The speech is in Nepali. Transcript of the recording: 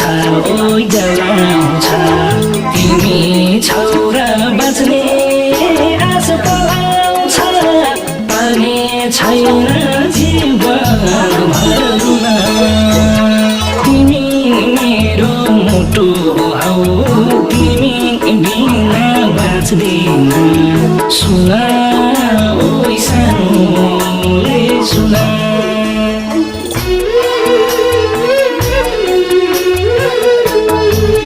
ओइ जलाउँछ तिमी छौरा बाँच्ने आश पलाउँछ पानी छैन जीवनभरमा तिमी मेरो मुटु हौ तिमी बिना बाँच्दिन सुन ओइ सानोले सुन